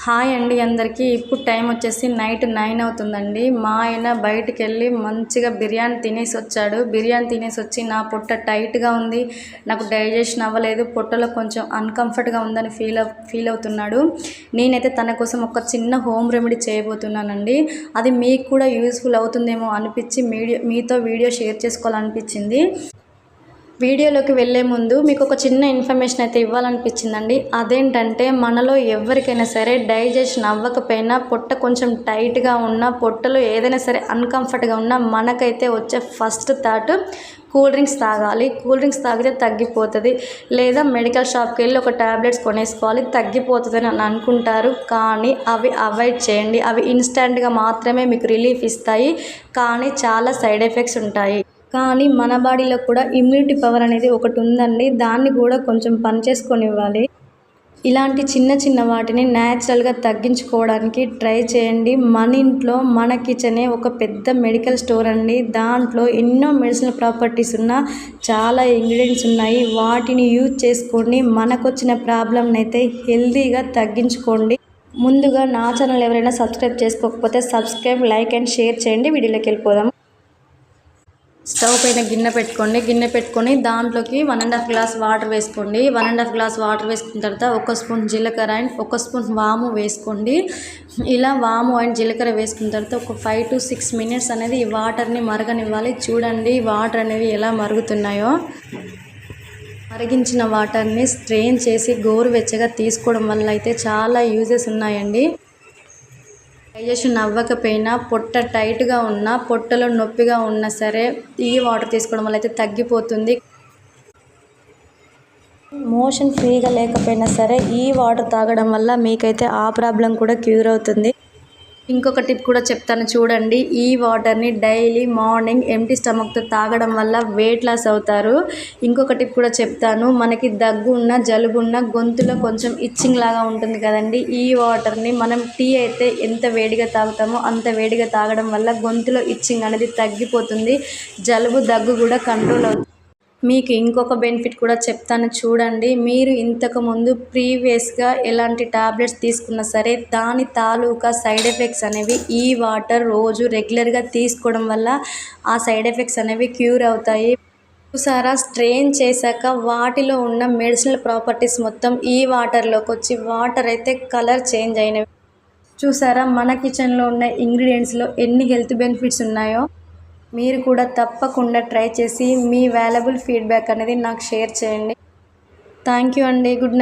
Hi అండి అందరికీ. ఇప్పుడు టైం వచ్చేసి నైట్ 9 అవుతుందండి. మా ఆయన బయటికి వెళ్ళి మంచిగా బిర్యానీ తినేసి వచ్చాడు. బిర్యానీ తినేసి వచ్చి నా పొట్ట టైట్గా ఉంది, నాకు డైజెషన్ అవ్వలేదు, పొట్టలో కొంచెం అన్కంఫర్ట్గా ఉందని ఫీల్ అవుతున్నాడు. నేనైతే తన కోసం ఒక చిన్న హోమ్ రెమెడీ చేయబోతున్నానండి. అది మీకు కూడా యూస్ఫుల్ అవుతుందేమో అనిపించి మీతో వీడియో షేర్ చేసుకోవాలనిపించింది. వీడియోలోకి వెళ్ళే ముందు మీకు ఒక చిన్న ఇన్ఫర్మేషన్ అయితే ఇవ్వాలనిపించిందండి. అదేంటంటే మనలో ఎవరికైనా సరే డైజెషన్ అవ్వకపోయినా, పొట్ట కొంచెం టైట్గా ఉన్నా, పొట్టలో ఏదైనా సరే అన్కంఫర్ట్గా ఉన్నా మనకైతే వచ్చే ఫస్ట్ థాట్ కూల్ డ్రింక్స్ తాగాలి, కూల్ డ్రింక్స్ తాగితే తగ్గిపోతుంది, లేదా మెడికల్ షాప్కి వెళ్ళి ఒక ట్యాబ్లెట్స్ కొనేసుకోవాలి తగ్గిపోతుంది అని అనుకుంటారు. కానీ అవి అవాయిడ్ చేయండి. అవి ఇన్స్టెంట్గా మాత్రమే మీకు రిలీఫ్ ఇస్తాయి, కానీ చాలా సైడ్ ఎఫెక్ట్స్ ఉంటాయి. కానీ మన బాడీలో కూడా ఇమ్యూనిటీ పవర్ అనేది ఒకటి ఉందండి. దాన్ని కూడా కొంచెం పనిచేసుకొనివ్వాలి. ఇలాంటి చిన్న చిన్న వాటిని న్యాచురల్గా తగ్గించుకోవడానికి ట్రై చేయండి. మన ఇంట్లో మన కిచెనే ఒక పెద్ద మెడికల్ స్టోర్ అండి. దాంట్లో ఎన్నో మెడిసినల్ ప్రాపర్టీస్ ఉన్న చాలా ఇంగ్రీడియంట్స్ ఉన్నాయి. వాటిని యూజ్ చేసుకొని మనకొచ్చిన ప్రాబ్లమ్ని అయితే హెల్తీగా తగ్గించుకోండి. ముందుగా నా ఛానల్ ఎవరైనా సబ్స్క్రైబ్ చేసుకోకపోతే సబ్స్క్రైబ్, లైక్ అండ్ షేర్ చేయండి. వీడియోలోకి వెళ్ళిపోదాం. స్టవ్ పైన గిన్నె పెట్టుకొని దాంట్లోకి 1.5 గ్లాస్ వాటర్ వేసుకోండి. 1.5 గ్లాస్ వాటర్ వేసుకున్న తర్వాత 1 స్పూన్ జీలకర్ర అండ్ 1 స్పూన్ వాము వేసుకోండి. ఇలా వాము అండ్ జీలకర్ర వేసుకున్న తర్వాత ఒక 5 to 6 మినిట్స్ అనేది ఈ వాటర్ని మరగనివ్వాలి. చూడండి వాటర్ అనేవి ఎలా మరుగుతున్నాయో. మరిగించిన వాటర్ని స్ట్రెయిన్ చేసి గోరువెచ్చగా తీసుకోవడం వల్ల అయితే చాలా యూజెస్ ఉన్నాయండి. డైజెషన్ అవ్వకపోయినా, పొట్ట టైట్గా ఉన్నా, పొట్టలో నొప్పిగా ఉన్నా సరే ఈ వాటర్ తీసుకోవడం వల్ల అయితే తగ్గిపోతుంది. మోషన్ ఫ్రీగా లేకపోయినా సరే ఈ వాటర్ తాగడం వల్ల మీకైతే ఆ ప్రాబ్లం కూడా క్యూర్ అవుతుంది. ఇంకొక టిప్ కూడా చెప్తాను చూడండి. ఈ వాటర్ని డైలీ మార్నింగ్ ఎంప్టీ స్టమక్తో తాగడం వల్ల వెయిట్ లాస్ అవుతారు. ఇంకొక టిప్ కూడా చెప్తాను. మనకి దగ్గు ఉన్న, జలుబు ఉన్న, గొంతులో కొంచెం ఇచ్చింగ్ లాగా ఉంటుంది కదండి. ఈ వాటర్ని మనం టీ అయితే ఎంత వేడిగా తాగుతామో అంత వేడిగా తాగడం వల్ల గొంతులో ఇచ్చింగ్ అనేది తగ్గిపోతుంది. జలుబు, దగ్గు కూడా కంట్రోల్ అవుతుంది. మీకు ఇంకొక బెనిఫిట్ కూడా చెప్తాను చూడండి. మీరు ఇంతకుముందు ప్రీవియస్గా ఎలాంటి టాబ్లెట్స్ తీసుకున్నా సరే దాని తాలూకా సైడ్ ఎఫెక్ట్స్ అనేవి ఈ వాటర్ రోజు రెగ్యులర్గా తీసుకోవడం వల్ల ఆ సైడ్ ఎఫెక్ట్స్ అనేవి క్యూర్ అవుతాయి. చూసారా, స్ట్రెయిన్ చేశాక వాటిలో ఉన్న మెడిసినల్ ప్రాపర్టీస్ మొత్తం ఈ వాటర్లోకి వచ్చి వాటర్ అయితే కలర్ చేంజ్ అయినవి. చూసారా, మన కిచెన్లో ఉన్న ఇంగ్రీడియంట్స్లో ఎన్ని హెల్త్ బెనిఫిట్స్ ఉన్నాయో. మీరు కూడా తప్పకుండా ట్రై చేసి మీ వాల్యుబుల్ ఫీడ్బ్యాక్ అనేది నాకు షేర్ చేయండి. థ్యాంక్ యూ అండి. Good night.